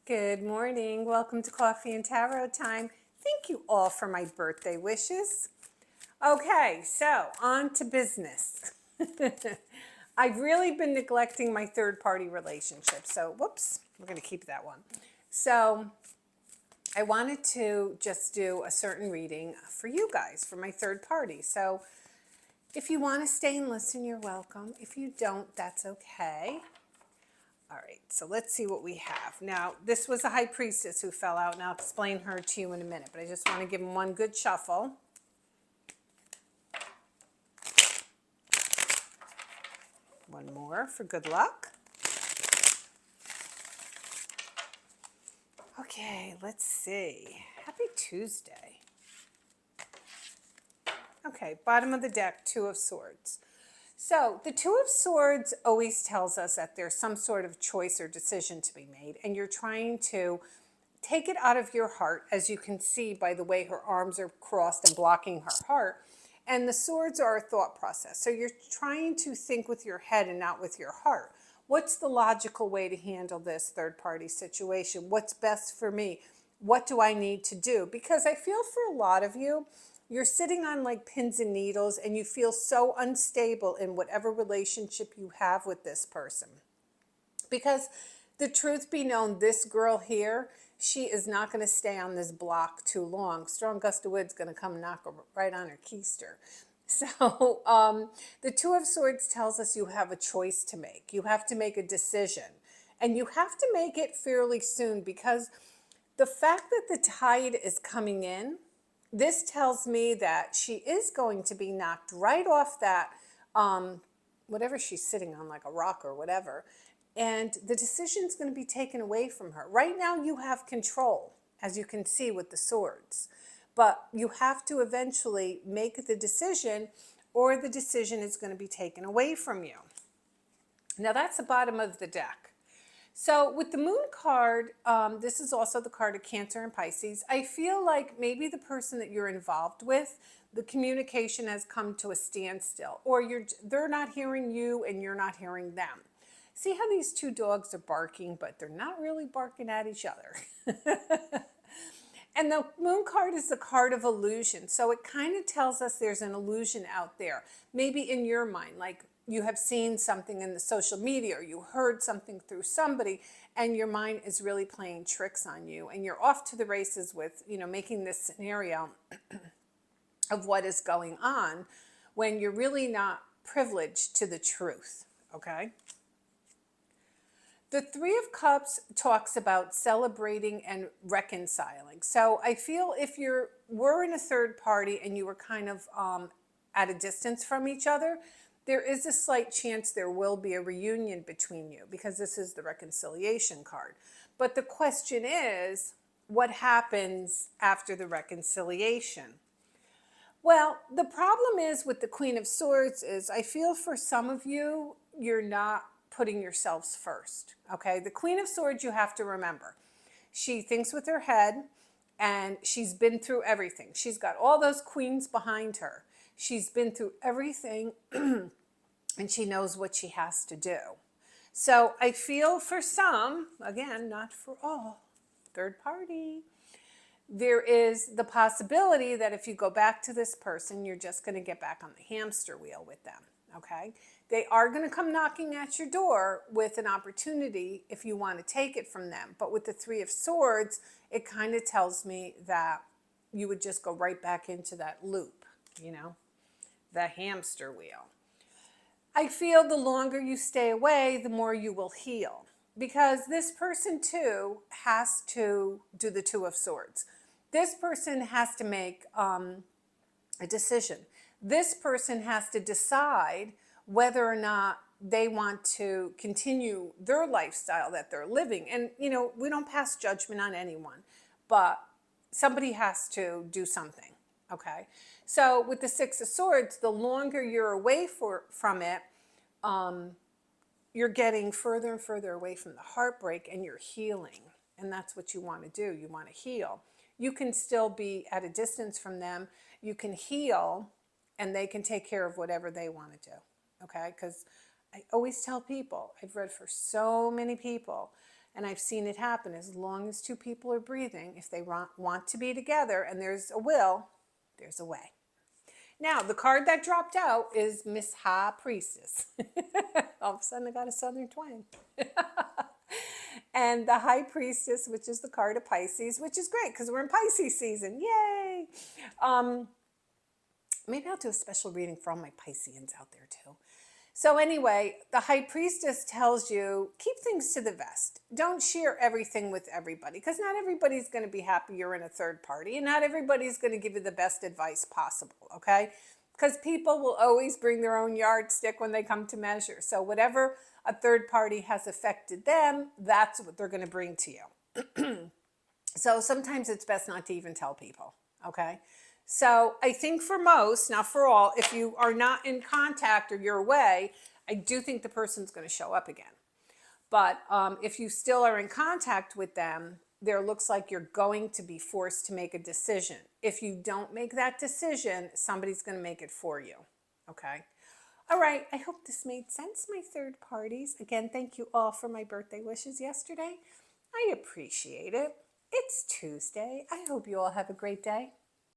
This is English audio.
Good morning. Welcome to Coffee and Tarot time. Thank you all for my birthday wishes. Okay, so on to business. I've really been neglecting my third party relationship. So, whoops, we're going to keep that one. So, I wanted to just do a certain reading for you guys, for my third party. So, if you want to stay and listen, you're welcome. If you don't, that's okay. All right, so let's see what we have. Now, this was a high priestess who fell out, and I'll explain her to you in a minute, but I just want to give them one good shuffle. One more for good luck. Okay, let's see. Happy Tuesday. Okay, bottom of the deck, Two of Swords. So the Two of Swords always tells us that there's some sort of choice or decision to be made, and you're trying to take it out of your heart, as you can see by the way her arms are crossed and blocking her heart. And the swords are a thought process. So you're trying to think with your head and not with your heart. What's the logical way to handle this third party situation? What's best for me? What do I need to do? Because I feel for a lot of you, you're sitting on like pins and needles and you feel so unstable in whatever relationship you have with this person. Because the truth be known, this girl here, she is not going to stay on this block too long. Strong gust of wind's going to come knock her right on her keister. So the Two of Swords tells us you have a choice to make. You have to make a decision. And you have to make it fairly soon, because the fact that the tide is coming in, this tells me that she is going to be knocked right off that, whatever she's sitting on, like a rock or whatever. And the decision is going to be taken away from her. Right now you have control, as you can see with the swords. But you have to eventually make the decision, or the decision is going to be taken away from you. Now that's the bottom of the deck. So with the Moon card, this is also the card of Cancer and Pisces. I feel like maybe the person that you're involved with, the communication has come to a standstill, or they're not hearing you and you're not hearing them. See how these two dogs are barking, but they're not really barking at each other. And the Moon card is the card of illusion. So it kind of tells us there's an illusion out there. Maybe in your mind, like you have seen something in the social media, or you heard something through somebody, and your mind is really playing tricks on you. And you're off to the races with, making this scenario of what is going on, when you're really not privileged to the truth, okay? The Three of Cups talks about celebrating and reconciling. So I feel if you were in a third party and you were kind of at a distance from each other, there is a slight chance there will be a reunion between you, because this is the reconciliation card. But the question is, what happens after the reconciliation? Well, the problem is with the Queen of Swords is I feel for some of you, you're not putting yourselves first, okay? The Queen of Swords, you have to remember, she thinks with her head, and she's been through everything. She's got all those queens behind her. She's been through everything, and she knows what she has to do. So I feel for some, again, not for all, third party, there is the possibility that if you go back to this person, you're just going to get back on the hamster wheel with them, okay? They are going to come knocking at your door with an opportunity if you want to take it from them. But with the Three of Swords, it kind of tells me that you would just go right back into that loop, the hamster wheel. I feel the longer you stay away, the more you will heal. Because this person too has to do the Two of Swords. This person has to make a decision. This person has to decide whether or not they want to continue their lifestyle that they're living. And, we don't pass judgment on anyone, but somebody has to do something, okay? So with the Six of Swords, the longer you're away from it, you're getting further and further away from the heartbreak, and you're healing. And that's what you want to do. You want to heal. You can still be at a distance from them. You can heal, and they can take care of whatever they want to do. Okay? Because I always tell people, I've read for so many people, And I've seen it happen. As long as two people are breathing, if they want to be together and there's a will, there's a way. Now, the card that dropped out is Miss High Priestess. All of a sudden, I got a Southern twang. And the High Priestess, which is the card of Pisces, which is great because we're in Pisces season. Yay! Maybe I'll do a special reading for all my Pisceans out there too. So anyway, the High Priestess tells you, keep things to the vest. Don't share everything with everybody because not everybody's going to be happy you're in a third party and not everybody's going to give you the best advice possible, okay? Because people will always bring their own yardstick when they come to measure. So whatever a third party has affected them, that's what they're going to bring to you. So sometimes it's best not to even tell people, okay? So I think for most, not for all, if you are not in contact or you're away, I do think the person's going to show up again. But if you still are in contact with them, there looks like you're going to be forced to make a decision. If you don't make that decision, somebody's going to make it for you, okay? All right, I hope this made sense, my third parties. Again, thank you all for my birthday wishes yesterday. I appreciate it. It's Tuesday. I hope you all have a great day.